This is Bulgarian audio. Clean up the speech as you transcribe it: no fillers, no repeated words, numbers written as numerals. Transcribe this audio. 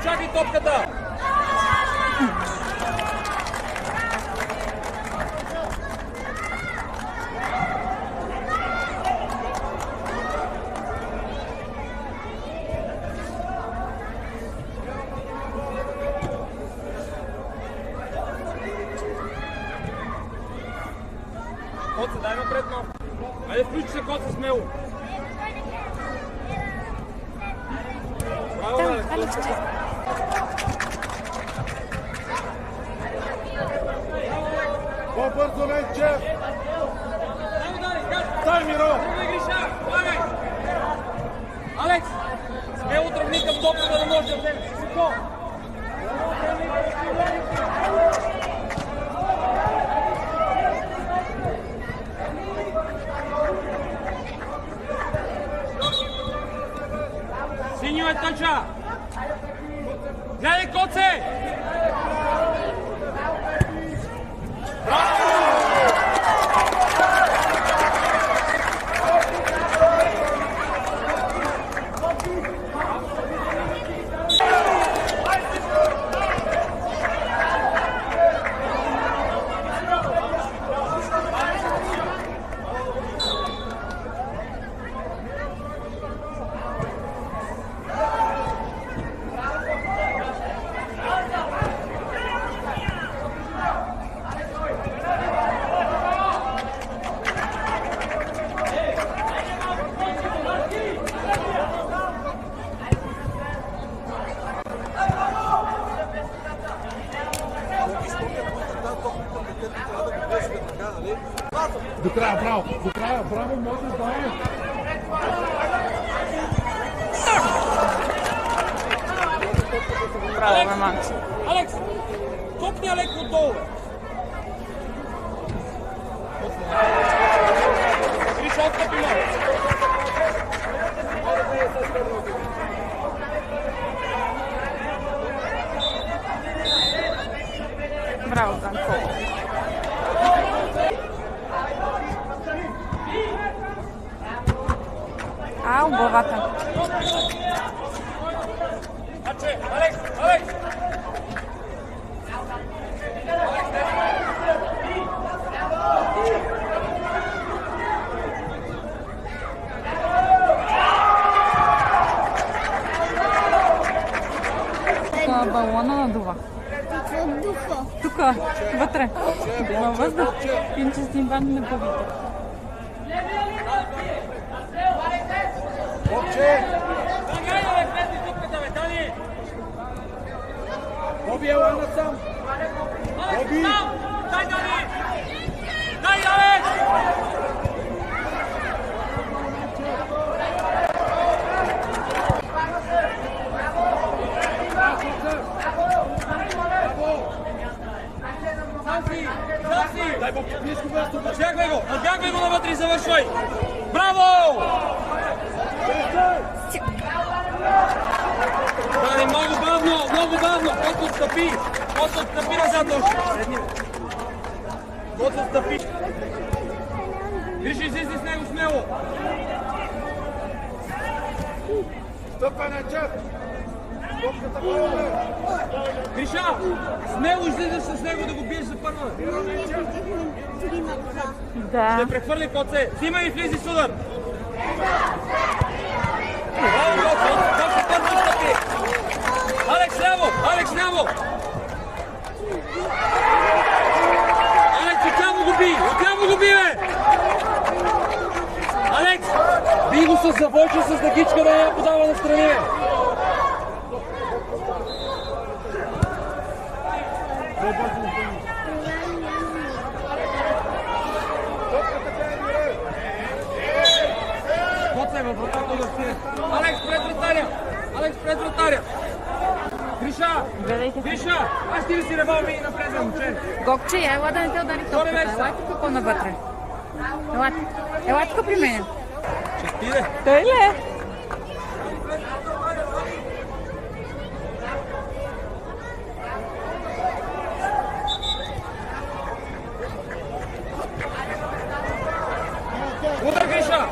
чакай топката! Коце, дай напред малко. Айде, включи се, Коце, смело. Браво, Алекс. По-бързо, Ленчев! Стай, Миро! Алекс, смело тръгни към топката, да може да вземеш. Синьо е тъча! Гледай, Коце! До края, браво! До края, браво, може да е! Браво, Макс! Алекс! Топни я леко отдолу! Гриша, отстъпи малко! Браво, Бранко! Ау, главата! Алекс! Алекс! Тук балона надува. Тук, вътре. Във въздух. Иначе снимвам на главите. Боби, ела насам! Боби! Дай, Дани! Дай, Алекс! Дай го близко място! Натягвай го навътре и завършвай! Браво! Дани, много бавно! Който отстъпи назад още! Който отстъпи! Гриши, излизни с него смело! Стъпай на чат! Топката браво! Гриша, смело излизаш с него да го биеш за първа! Да. Ще прехвърли Коце! Взимай и влизи с удар! Браво, Коце първо стъпи! Алекс ляво! Алекс, отляво го би, бе! Алекс, би го с завойче, с дъгичка да я подава на страни, бе! Коце във вратата да се... Алекс пред вратаря! Гриша! Аз ти ли си револви и напред, момче? Гокче, ела да не те удари топката. Ела тук по-навътре. Ела тук при мен. Ще спиде. Той ли е? Удар, Гриша!